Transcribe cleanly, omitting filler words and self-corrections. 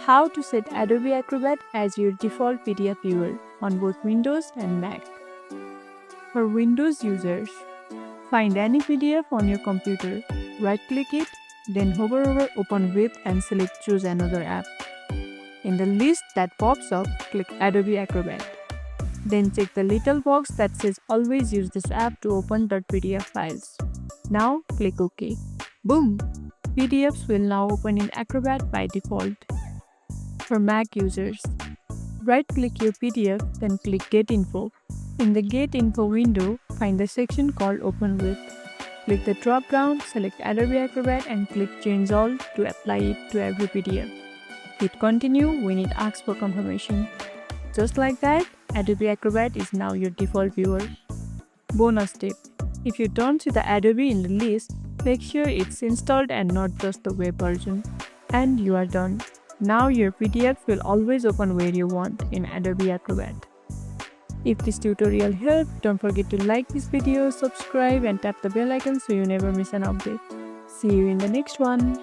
how to set Adobe Acrobat as your default PDF viewer on both Windows and Mac. For Windows users, find any PDF on your computer, right-click it, then hover over Open With and select Choose Another App. In the list that pops up, click Adobe Acrobat. Then check the little box that says Always use this app to open .pdf files. Now click OK. Boom! PDFs will now open in Acrobat by default. For Mac users, right-click your PDF, then click Get Info. In the Get Info window, find the section called Open With. Click the drop-down, select Adobe Acrobat and click Change All to apply it to every PDF. Hit Continue when it asks for confirmation. Just like that, Adobe Acrobat is now your default viewer. Bonus tip: if you don't see the Adobe in the list, make sure it's installed and not just the web version. And you are done. Now your PDF will always open where you want in Adobe Acrobat. If this tutorial helped, don't forget to like this video, subscribe and tap the bell icon so you never miss an update. See you in the next one.